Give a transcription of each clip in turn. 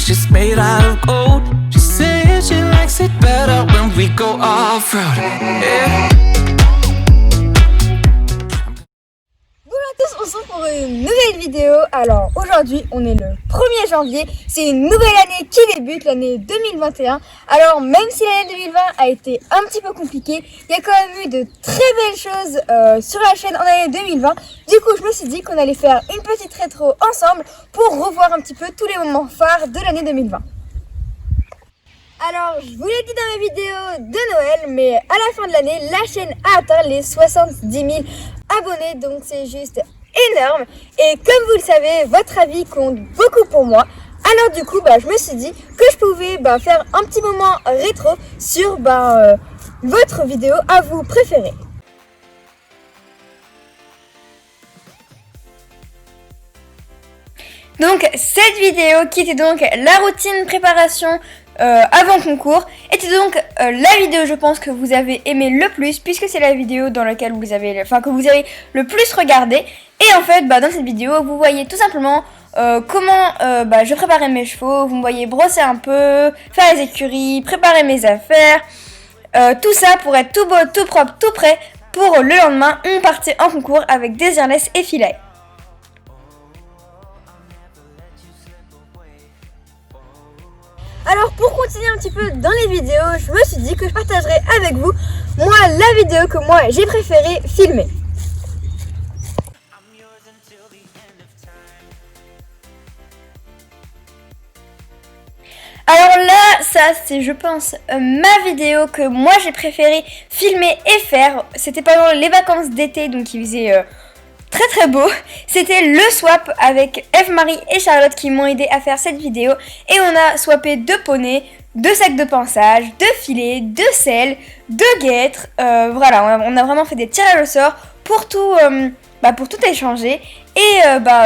she's made out of gold. She says she likes it better when we go off-road. Yeah. Tous ensemble pour une nouvelle vidéo. Alors aujourd'hui on est le 1er janvier, c'est une nouvelle année qui débute, l'année 2021. Alors même si l'année 2020 a été un petit peu compliquée, il y a quand même eu de très belles choses sur la chaîne en année 2020. Du coup je me suis dit qu'on allait faire une petite rétro ensemble pour revoir un petit peu tous les moments phares de l'année 2020. Alors, je vous l'ai dit dans ma vidéo de Noël, mais à la fin de l'année, la chaîne a atteint les 70 000 abonnés, donc c'est juste énorme. Et comme vous le savez, votre avis compte beaucoup pour moi. Alors du coup, je me suis dit que je pouvais faire un petit moment rétro sur votre vidéo à vous préférée. Donc cette vidéo qui était donc la routine préparation avant concours était donc la vidéo je pense que vous avez aimé le plus, puisque c'est la vidéo dans laquelle que vous avez le plus regardé. Et en fait dans cette vidéo vous voyez tout simplement comment je préparais mes chevaux. Vous me voyez brosser un peu, faire les écuries, préparer mes affaires, tout ça pour être tout beau, tout propre, tout prêt pour le lendemain. On partait en concours avec des harnais et filets. Alors pour continuer un petit peu dans les vidéos, je me suis dit que je partagerais avec vous, moi, la vidéo que moi j'ai préféré filmer. Alors là, ça c'est je pense ma vidéo que moi j'ai préféré filmer et faire. C'était pendant les vacances d'été, donc il faisait très très beau. C'était le swap avec Eve-Marie et Charlotte qui m'ont aidé à faire cette vidéo. Et on a swappé 2 poneys, 2 sacs de pinçage, 2 filets, 2 selles, 2 guêtres. Voilà, on a vraiment fait des tirages au sort pour tout échanger. Et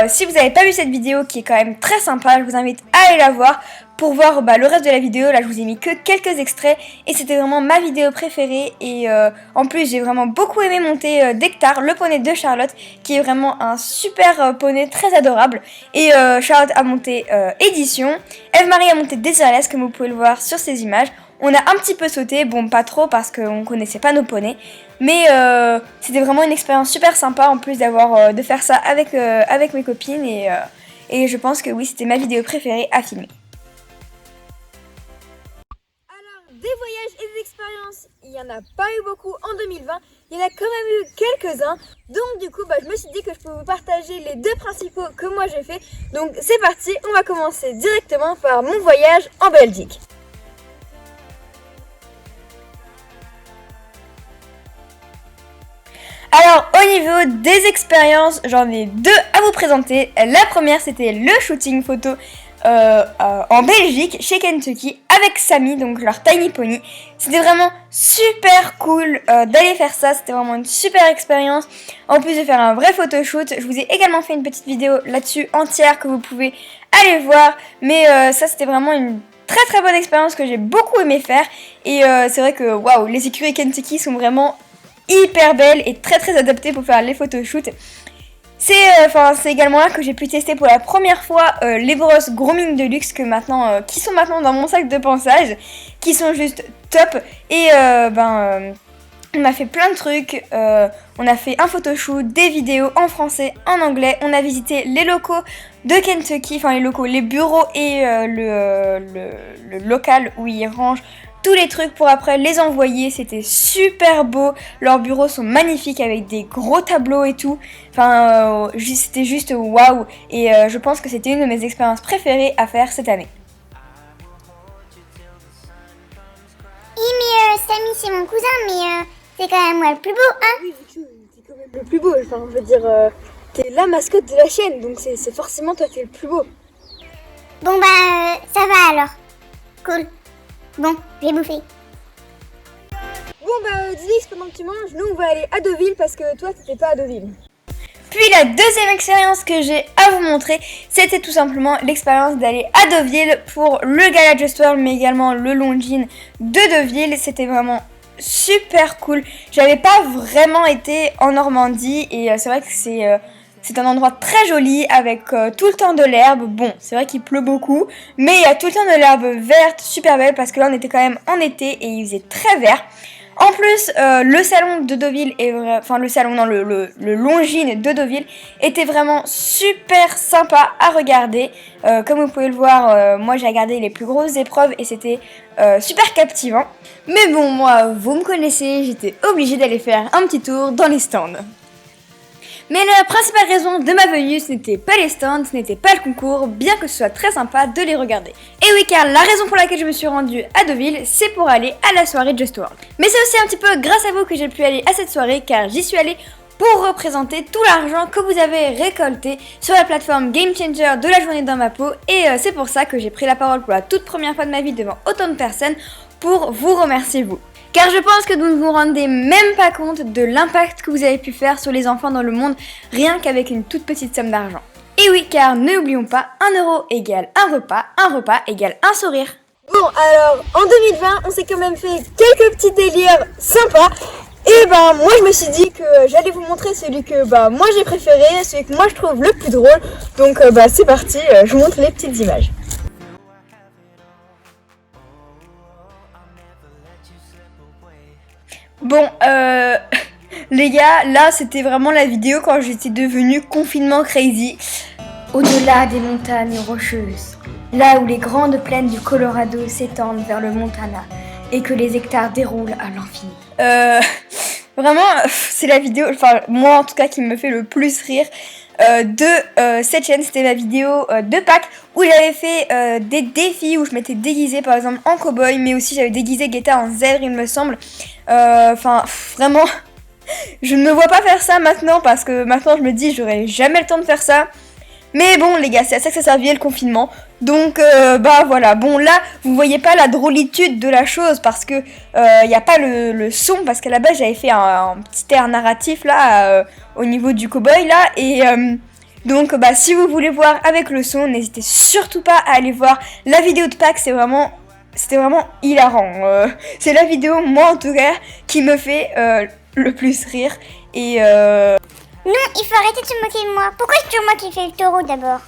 si vous n'avez pas vu cette vidéo qui est quand même très sympa, je vous invite à aller la voir pour voir le reste de la vidéo. Là je vous ai mis que quelques extraits et c'était vraiment ma vidéo préférée. Et en plus j'ai vraiment beaucoup aimé monter Dectar, le poney de Charlotte, qui est vraiment un super poney très adorable. Et Charlotte a monté Édition, Eve-Marie a monté Désirless, comme vous pouvez le voir sur ces images. On a un petit peu sauté, bon pas trop parce qu'on connaissait pas nos poneys, mais c'était vraiment une expérience super sympa en plus de faire ça avec mes copines. Et je pense que oui, c'était ma vidéo préférée à filmer. Des voyages et des expériences, il n'y en a pas eu beaucoup en 2020, il y en a quand même eu quelques-uns. Donc du coup, je me suis dit que je pouvais vous partager les 2 principaux que moi j'ai fait. Donc c'est parti, on va commencer directement par mon voyage en Belgique. Alors au niveau des expériences, j'en ai 2 à vous présenter. La première, c'était le shooting photo en Belgique, chez Kentucky, avec Samy, donc leur tiny pony. C'était vraiment super cool d'aller faire ça, c'était vraiment une super expérience. En plus de faire un vrai photoshoot, je vous ai également fait une petite vidéo là-dessus entière que vous pouvez aller voir. Mais ça c'était vraiment une très très bonne expérience que j'ai beaucoup aimé faire. Et c'est vrai que waouh, les écuries Kentucky sont vraiment hyper belles et très très adaptées pour faire les photoshoots. C'est également là que j'ai pu tester pour la première fois les brosses grooming de luxe qui sont maintenant dans mon sac de ponçage, qui sont juste top. Et on a fait plein de trucs, on a fait un photoshoot, des vidéos en français, en anglais, on a visité les locaux de Kentucky, les bureaux et le local où ils rangent tous les trucs pour après les envoyer. C'était super beau, leurs bureaux sont magnifiques avec des gros tableaux et tout. C'était juste waouh. Et je pense que c'était une de mes expériences préférées à faire cette année. Oui mais Samy c'est mon cousin, mais c'est quand même moi le plus beau, hein. Oui, t'es quand même le plus beau, je veux dire, t'es la mascotte de la chaîne, donc c'est forcément toi qui es le plus beau. Bon ça va alors. Cool. Bon, j'ai bouffé. Bon Didix, pendant que tu manges, nous on va aller à Deauville parce que toi t'étais pas à Deauville. Puis la deuxième expérience que j'ai à vous montrer, c'était tout simplement l'expérience d'aller à Deauville pour le Gala Just World, mais également le Longines de Deauville. C'était vraiment super cool. J'avais pas vraiment été en Normandie et c'est vrai que C'est un endroit très joli avec tout le temps de l'herbe. Bon, c'est vrai qu'il pleut beaucoup, mais il y a tout le temps de l'herbe verte, super belle, parce que là on était quand même en été et il faisait très vert. En plus, le salon de Deauville le Longines de Deauville était vraiment super sympa à regarder. Comme vous pouvez le voir, moi j'ai regardé les plus grosses épreuves et c'était super captivant. Mais bon, moi, vous me connaissez, j'étais obligée d'aller faire un petit tour dans les stands. Mais la principale raison de ma venue, ce n'était pas les stands, ce n'était pas le concours, bien que ce soit très sympa de les regarder. Et oui, car la raison pour laquelle je me suis rendue à Deauville, c'est pour aller à la soirée Just World. Mais c'est aussi un petit peu grâce à vous que j'ai pu aller à cette soirée, car j'y suis allée pour représenter tout l'argent que vous avez récolté sur la plateforme Game Changer de la journée dans ma peau. Et c'est pour ça que j'ai pris la parole pour la toute première fois de ma vie devant autant de personnes pour vous remercier vous. Car je pense que vous ne vous rendez même pas compte de l'impact que vous avez pu faire sur les enfants dans le monde rien qu'avec une toute petite somme d'argent. Et oui, car n'oublions pas, 1 euro égale un repas égale un sourire. Bon, alors, en 2020, on s'est quand même fait quelques petits délires sympas. Et ben, moi, je me suis dit que j'allais vous montrer celui que moi j'ai préféré, celui que moi je trouve le plus drôle. Donc, c'est parti, je vous montre les petites images. Bon, les gars, là c'était vraiment la vidéo quand j'étais devenue confinement crazy. Au-delà des montagnes rocheuses, là où les grandes plaines du Colorado s'étendent vers le Montana et que les hectares déroulent à l'infini. Vraiment, c'est la vidéo, enfin moi en tout cas qui me fait le plus rire de cette chaîne. C'était ma vidéo de Pâques où j'avais fait des défis où je m'étais déguisée par exemple en cow-boy, mais aussi j'avais déguisé Guetta en zèbre il me semble. Enfin vraiment je ne me vois pas faire ça maintenant parce que maintenant je me dis j'aurai jamais le temps de faire ça. Mais bon les gars, c'est à ça que ça servait le confinement. Donc voilà, bon là vous voyez pas la drôlitude de la chose parce que y a pas le son, parce qu'à la base j'avais fait un petit air narratif là au niveau du cowboy là et donc si vous voulez voir avec le son, n'hésitez surtout pas à aller voir la vidéo de Pâques, c'était vraiment hilarant. C'est la vidéo moi en tout cas qui me fait le plus rire et Non, il faut arrêter de se moquer de moi. Pourquoi c'est toujours moi qui fais le taureau d'abord?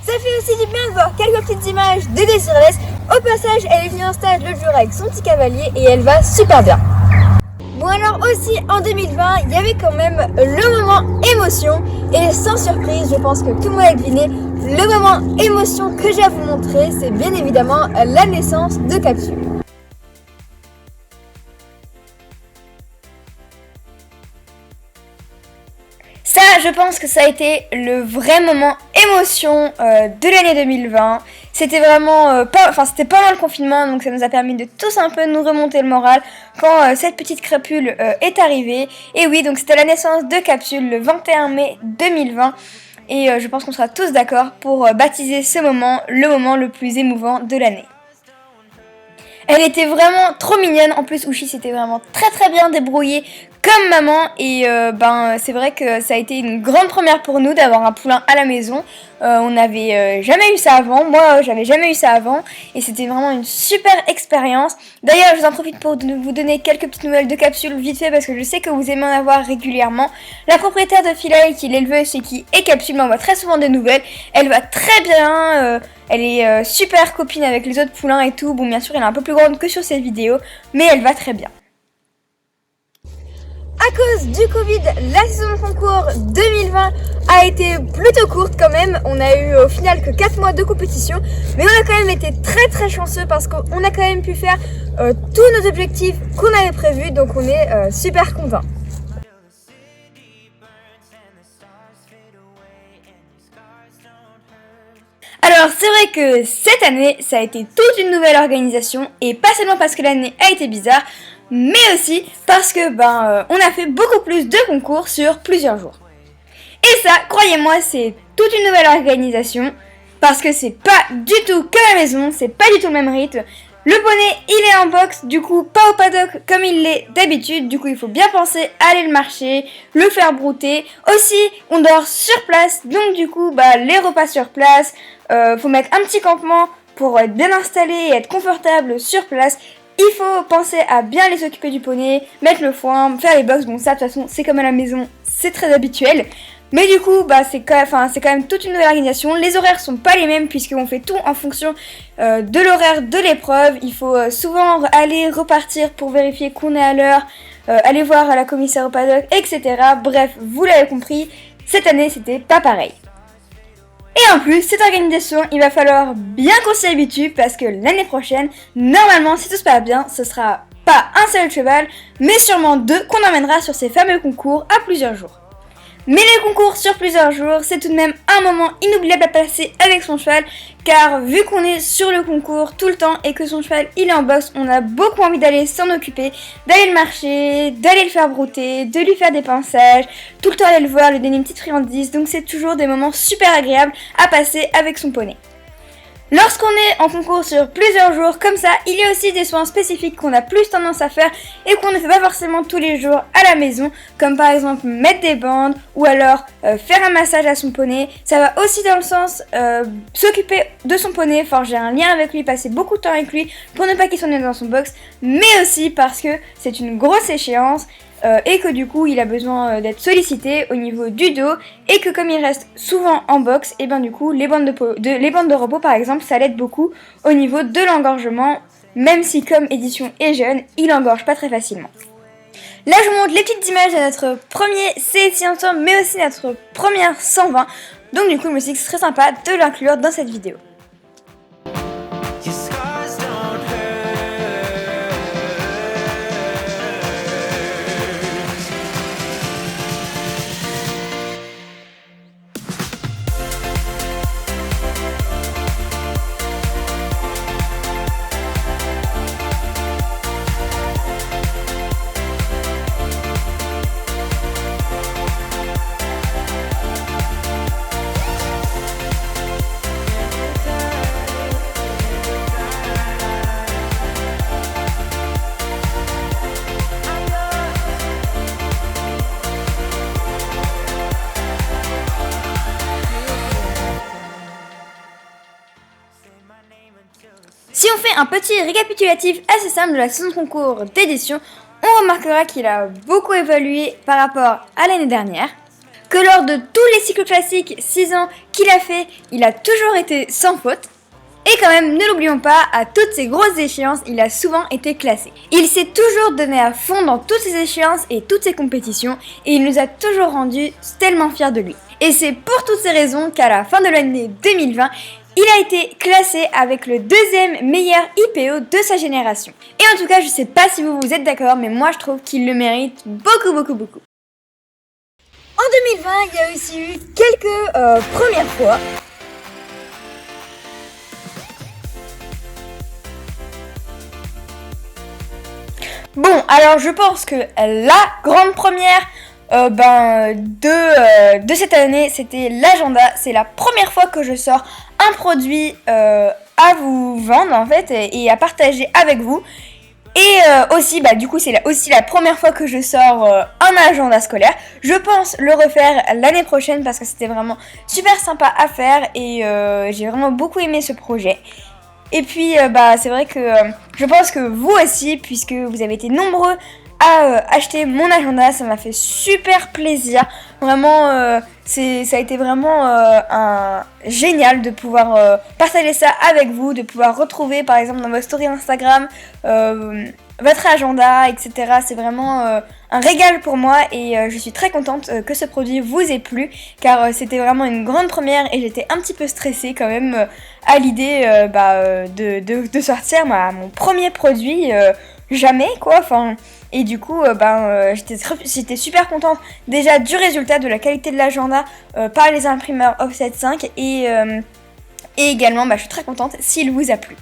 Ça fait aussi du bien de voir quelques petites images de Désirless. Au passage, elle est venue en stage le jour avec son petit cavalier et elle va super bien. Bon alors aussi en 2020, il y avait quand même le moment émotion. Et sans surprise, je pense que tout le monde a deviné, le moment émotion que j'ai à vous montrer, c'est bien évidemment la naissance de Capsule. ça, je pense que ça a été le vrai moment émotion de l'année 2020. C'était vraiment c'était pendant le confinement, donc ça nous a permis de tous un peu nous remonter le moral quand cette petite crapule est arrivée. Et oui, donc c'était la naissance de Capsule le 21 mai 2020. Et je pense qu'on sera tous d'accord pour baptiser ce moment le moment le plus émouvant de l'année. Elle était vraiment trop mignonne. En plus, Ushi s'était vraiment très très bien débrouillée comme maman. Et c'est vrai que ça a été une grande première pour nous d'avoir un poulain à la maison. On n'avait jamais eu ça avant. Moi, j'avais jamais eu ça avant. Et c'était vraiment une super expérience. D'ailleurs, je vous en profite pour vous donner quelques petites nouvelles de Capsule vite fait parce que je sais que vous aimez en avoir régulièrement. La propriétaire de Philae, qui est l'éleveuse et qui est Capsule, m'envoie très souvent des nouvelles. Elle va très bien. Elle est super copine avec les autres poulains et tout. Bon, bien sûr, elle est un peu plus grande que sur cette vidéo, mais elle va très bien. À cause du Covid, la saison de concours 2020 a été plutôt courte quand même. On a eu au final que 4 mois de compétition. Mais on a quand même été très très chanceux parce qu'on a quand même pu faire tous nos objectifs qu'on avait prévus. Donc on est super contents. Alors c'est vrai que cette année, ça a été toute une nouvelle organisation. Et pas seulement parce que l'année a été bizarre, mais aussi parce que on a fait beaucoup plus de concours sur plusieurs jours. Et ça, croyez-moi, c'est toute une nouvelle organisation parce que c'est pas du tout comme à la maison, c'est pas du tout le même rythme. Le poney, il est en box, du coup pas au paddock comme il l'est d'habitude, du coup il faut bien penser à aller le marcher, le faire brouter. Aussi, on dort sur place, donc du coup les repas sur place, faut mettre un petit campement pour être bien installé et être confortable sur place. Il faut penser à bien les occuper du poney, mettre le foin, faire les box. Bon, ça de toute façon c'est comme à la maison, c'est très habituel. Mais du coup, c'est quand même toute une nouvelle organisation. Les horaires sont pas les mêmes puisqu'on fait tout en fonction de l'horaire de l'épreuve. Il faut souvent aller repartir pour vérifier qu'on est à l'heure, aller voir la commissaire au paddock, etc. Bref, vous l'avez compris, cette année c'était pas pareil. Et en plus, cette organisation, il va falloir bien qu'on s'y habitue parce que l'année prochaine, normalement, si tout se passe bien, ce sera pas un seul cheval, mais sûrement 2 qu'on emmènera sur ces fameux concours à plusieurs jours. Mais les concours sur plusieurs jours, c'est tout de même un moment inoubliable à passer avec son cheval, car vu qu'on est sur le concours tout le temps et que son cheval il est en boxe, on a beaucoup envie d'aller s'en occuper, d'aller le marcher, d'aller le faire brouter, de lui faire des pinçages, tout le temps aller le voir, lui donner une petite friandise, donc c'est toujours des moments super agréables à passer avec son poney. Lorsqu'on est en concours sur plusieurs jours comme ça, il y a aussi des soins spécifiques qu'on a plus tendance à faire et qu'on ne fait pas forcément tous les jours à la maison, comme par exemple mettre des bandes ou alors faire un massage à son poney. Ça va aussi dans le sens s'occuper de son poney, forger un lien avec lui, passer beaucoup de temps avec lui pour ne pas qu'il s'ennuie dans son box, mais aussi parce que c'est une grosse échéance. Et que du coup il a besoin d'être sollicité au niveau du dos et que comme il reste souvent en boxe, et bien du coup les bandes de repos par exemple ça l'aide beaucoup au niveau de l'engorgement, même si comme Édition est jeune, il engorge pas très facilement. Là je vous montre les petites images de notre premier CSI ensemble mais aussi notre première 120, donc du coup je me suis dit que ce serait sympa de l'inclure dans cette vidéo. Si on fait un petit récapitulatif assez simple de la saison de concours d'édition, on remarquera qu'il a beaucoup évolué par rapport à l'année dernière, que lors de tous les cycles classiques 6 ans qu'il a fait, il a toujours été sans faute, et quand même, ne l'oublions pas, à toutes ces grosses échéances, il a souvent été classé. Il s'est toujours donné à fond dans toutes ces échéances et toutes ces compétitions, et il nous a toujours rendus tellement fiers de lui. Et c'est pour toutes ces raisons qu'à la fin de l'année 2020, il a été classé avec le 2e meilleur IPO de sa génération. Et en tout cas, je sais pas si vous êtes d'accord, mais moi je trouve qu'il le mérite beaucoup. En 2020, il y a aussi eu quelques premières fois. Bon, alors je pense que la grande première de cette année, c'était l'agenda. C'est la première fois que je sors un produit à vous vendre en fait et à partager avec vous. Et aussi, du coup, c'est aussi la première fois que je sors un agenda scolaire. Je pense le refaire l'année prochaine parce que c'était vraiment super sympa à faire et j'ai vraiment beaucoup aimé ce projet. Et puis, c'est vrai que je pense que vous aussi, puisque vous avez été nombreux à acheter mon agenda, ça m'a fait super plaisir. Vraiment, ça a été vraiment génial de pouvoir partager ça avec vous, de pouvoir retrouver par exemple dans votre story Instagram votre agenda, etc. C'est vraiment un régal pour moi et je suis très contente que ce produit vous ait plu car c'était vraiment une grande première et j'étais un petit peu stressée quand même à l'idée de sortir mon premier produit jamais quoi, enfin. Et du coup, j'étais super contente déjà du résultat, de la qualité de l'agenda par les imprimeurs Offset 5 et également, je suis très contente s'il vous a plu.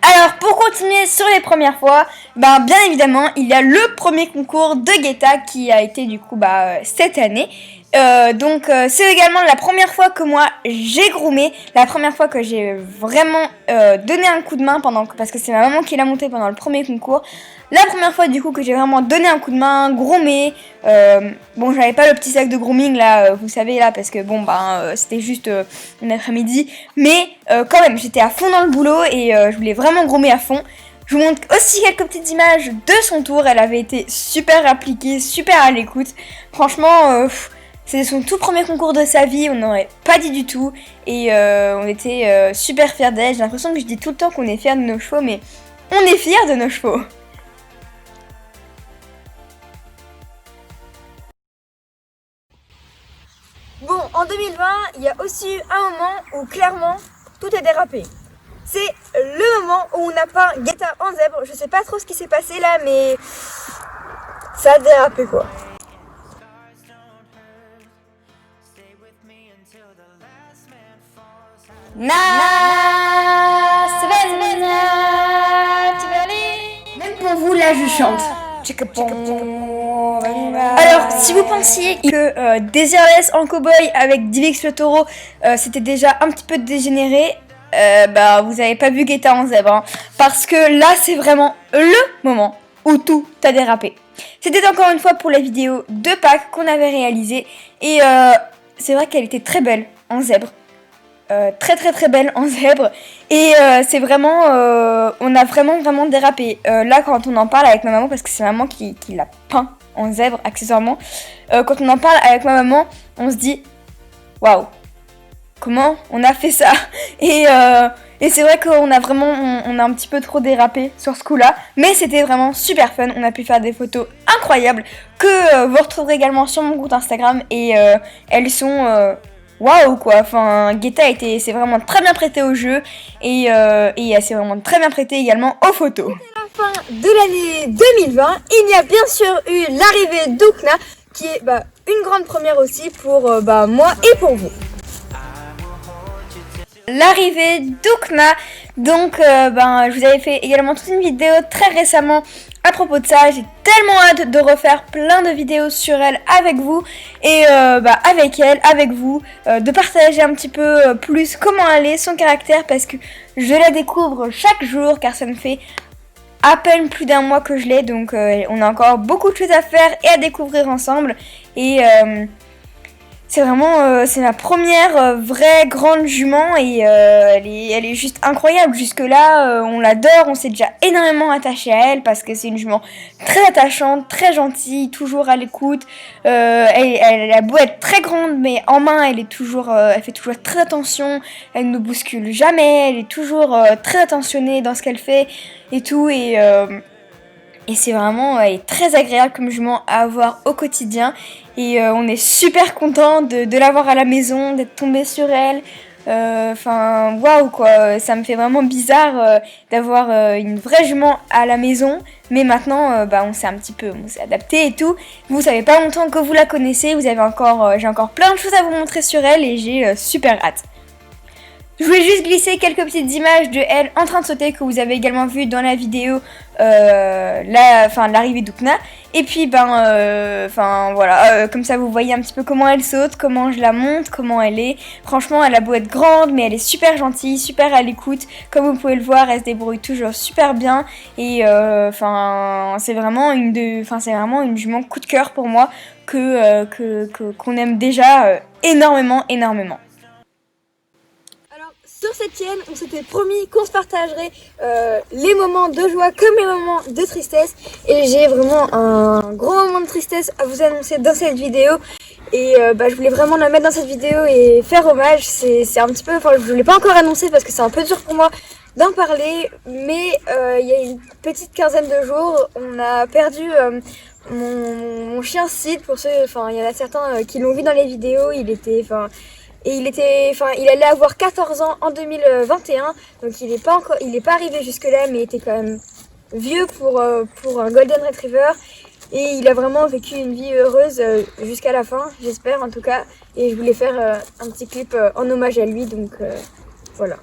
Alors pour continuer sur les premières fois, bien évidemment il y a le premier concours de Guetta qui a été du coup cette année. Donc c'est également la première fois que moi j'ai groomé, la première fois que j'ai vraiment donné un coup de main parce que c'est ma maman qui l'a monté pendant le premier concours. La première fois du coup que j'ai vraiment donné un coup de main, groomé. Bon, j'avais pas le petit sac de grooming là, vous savez là, parce que bon c'était juste un après-midi. Mais quand même, j'étais à fond dans le boulot et je voulais vraiment groomer à fond. Je vous montre aussi quelques petites images de son tour. Elle avait été super appliquée, super à l'écoute. Franchement, c'était son tout premier concours de sa vie, on n'aurait pas dit du tout. Et on était super fiers d'elle. J'ai l'impression que je dis tout le temps qu'on est fiers de nos chevaux, mais on est fiers de nos chevaux. Bon, en 2020, il y a aussi eu un moment où clairement tout a dérapé. C'est le moment où on a peint Guetta en zèbre. Je sais pas trop ce qui s'est passé là, mais ça a dérapé quoi. Même pour vous, là, je chante. Alors, si vous pensiez que Desireless en cowboy avec Divix le taureau, c'était déjà un petit peu dégénéré, vous avez pas vu Guetta en zèbre, hein, parce que là, c'est vraiment le moment où tout a dérapé. C'était encore une fois pour la vidéo de Pâques qu'on avait réalisée, et c'est vrai qu'elle était très belle en zèbre. Très belle en zèbre et c'est vraiment on a vraiment dérapé là quand on en parle avec ma maman, parce que c'est maman qui l'a peint en zèbre accessoirement. Quand on en parle avec ma maman, on se dit waouh, comment on a fait ça. Et c'est vrai qu'on a vraiment on a un petit peu trop dérapé sur ce coup là, mais c'était vraiment super fun. On a pu faire des photos incroyables que vous retrouverez également sur mon compte Instagram, et elles sont waouh quoi, enfin Guetta s'est vraiment très bien prêtée au jeu, et elle s'est vraiment très bien prêtée également aux photos. À la fin de l'année 2020, il y a bien sûr eu l'arrivée d'Oukna, qui est une grande première aussi pour moi et pour vous. L'arrivée d'Oukna, donc je vous avais fait également toute une vidéo très récemment à propos de ça. J'ai tellement hâte de refaire plein de vidéos sur elle avec vous, et avec elle, avec vous, de partager un petit peu plus comment elle est, son caractère, parce que je la découvre chaque jour, car ça me fait à peine plus d'un mois que je l'ai, donc on a encore beaucoup de choses à faire et à découvrir ensemble, et c'est vraiment c'est ma première vraie grande jument, et elle est juste incroyable. Jusque là on l'adore, on s'est déjà énormément attaché à elle parce que c'est une jument très attachante, très gentille, toujours à l'écoute. Elle a beau être très grande, mais en main elle fait toujours très attention, elle ne bouscule jamais, elle est toujours très attentionnée dans ce qu'elle fait et tout, et c'est vraiment elle est très agréable comme jument à avoir au quotidien, et on est super content de l'avoir à la maison, d'être tombé sur elle. Waouh quoi, ça me fait vraiment bizarre d'avoir une vraie jument à la maison, mais maintenant on s'est adapté et tout. Vous savez pas longtemps que vous la connaissez, j'ai encore plein de choses à vous montrer sur elle, et j'ai super hâte. Je voulais juste glisser quelques petites images de elle en train de sauter que vous avez également vu dans la vidéo l'arrivée d'Oukna. Et puis voilà, comme ça vous voyez un petit peu comment elle saute, comment je la monte, comment elle est. Franchement, elle a beau être grande, mais elle est super gentille, super à l'écoute. Comme vous pouvez le voir, elle se débrouille toujours super bien, et c'est vraiment une jument coup de cœur pour moi qu'on aime déjà énormément. Sur cette chaîne, on s'était promis qu'on se partagerait les moments de joie comme les moments de tristesse, et j'ai vraiment un gros moment de tristesse à vous annoncer dans cette vidéo, et je voulais vraiment la mettre dans cette vidéo et faire hommage. C'est un petit peu, je ne l'ai pas encore annoncé parce que c'est un peu dur pour moi d'en parler, mais il y a une petite quinzaine de jours, on a perdu mon chien Sid. Pour ceux, il y en a certains qui l'ont vu dans les vidéos, il allait avoir 14 ans en 2021, donc il est pas arrivé jusque là, mais il était quand même vieux pour un Golden Retriever, et il a vraiment vécu une vie heureuse jusqu'à la fin, j'espère en tout cas, et je voulais faire un petit clip en hommage à lui, donc voilà.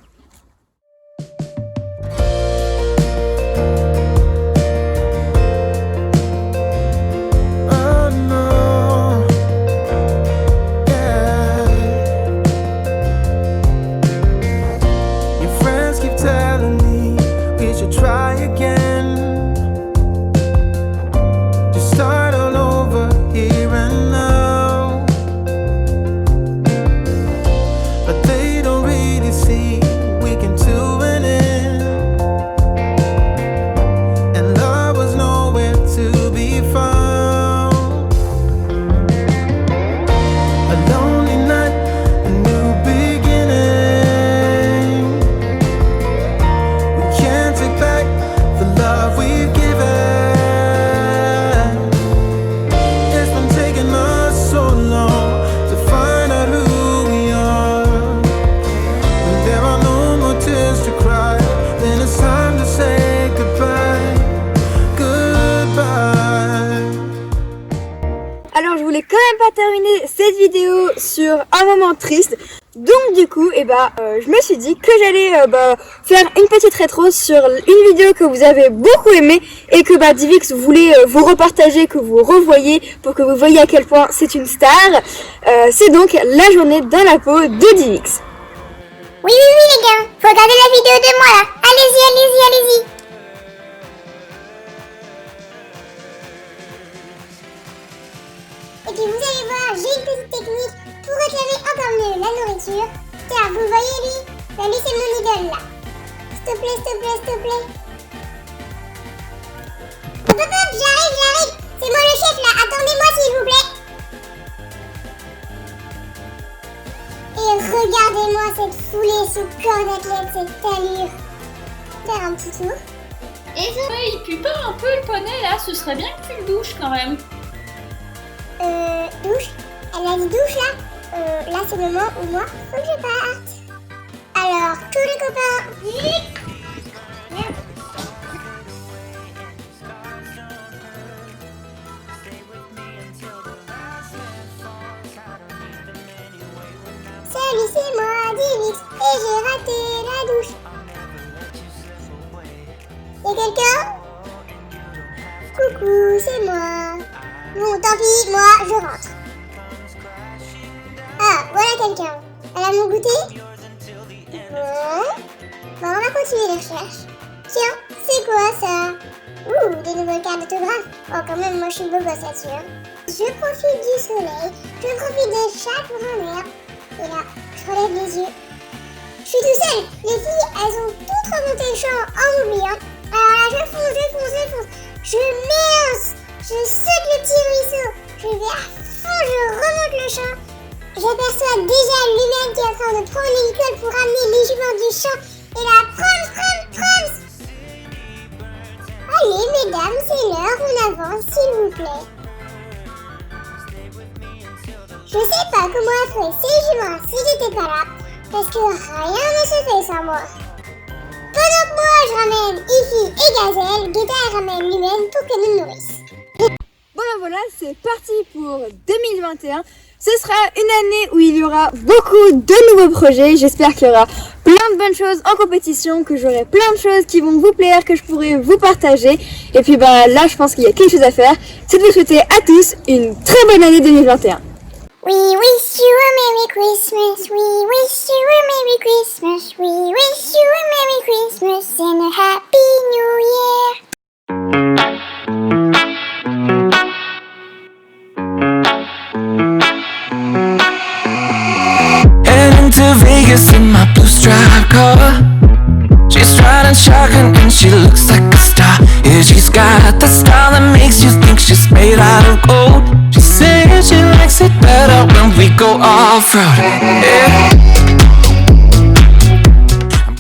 Alors je voulais quand même pas terminer cette vidéo sur un moment triste. Donc du coup, je me suis dit que j'allais faire une petite rétro sur une vidéo que vous avez beaucoup aimée et que Divix voulait vous repartager, que vous revoyez pour que vous voyez à quel point c'est une star. C'est donc la journée dans la peau de Divix. Oui les gars, faut regarder la vidéo de moi là. Allez-y. Et puis vous allez voir, j'ai une petite technique pour réclamer encore mieux la nourriture. Tiens, vous le voyez lui c'est mon idole là. S'il te plaît. Hop, j'arrive. C'est moi le chef là, attendez-moi s'il vous plaît. Et regardez-moi cette foulée, ce corps d'athlète, cette allure. Faire un petit tour. Et ça, il pue pas un peu le poney là, ce serait bien que tu le douches quand même. Douche. Elle a dit douche là. Là c'est le moment où moi, faut que je parte. Alors, tous les copains, vite. Merde. Salut, c'est moi, Divix, et j'ai raté la douche. Y'a quelqu'un? Coucou, c'est moi. Bon, tant pis, moi, je rentre. Ah, voilà quelqu'un. Elle a mon goûter? Bon, on va continuer les recherches. Tiens, c'est quoi ça? Ouh, des nouvelles cartes d'autographe. Oh, quand même, moi, je suis beau gosse là-dessus. Hein. Je profite du soleil, je profite des chats pour un air. Et là, je relève les yeux. Je suis tout seul. Les filles, elles ont toutes remonté le champ en m'oubliant. Alors là, je fonce. Je m'élance. Je saute le petit ruisseau. Je vais à fond, je remonte le champ. J'aperçois déjà l'humaine qui est en train de prendre l'hélicole pour ramener les juments du champ. Et là, prams. Allez, mesdames, c'est l'heure, on avance, s'il vous plaît. Je sais pas comment attraper ces juments si j'étais pas là, parce que rien ne se fait sans moi. Pendant que moi je ramène Ify et Gazelle, Guetta ramène l'humaine pour que nous nourrisse. Bon voilà, c'est parti pour 2021. Ce sera une année où il y aura beaucoup de nouveaux projets. J'espère qu'il y aura plein de bonnes choses en compétition, que j'aurai plein de choses qui vont vous plaire, que je pourrai vous partager. Et puis là, je pense qu'il y a quelque chose à faire. C'est de vous souhaiter à tous une très bonne année 2021. We wish you a Merry Christmas, we wish you a Merry Christmas, we wish you a Merry Christmas and a Happy New Year. Heading to Vegas in my blue striped car. She's riding shotgun and she looks like a star. Yeah, she's got the style that makes you think she's made out of gold. She says she likes it better when we go off-road. Yeah.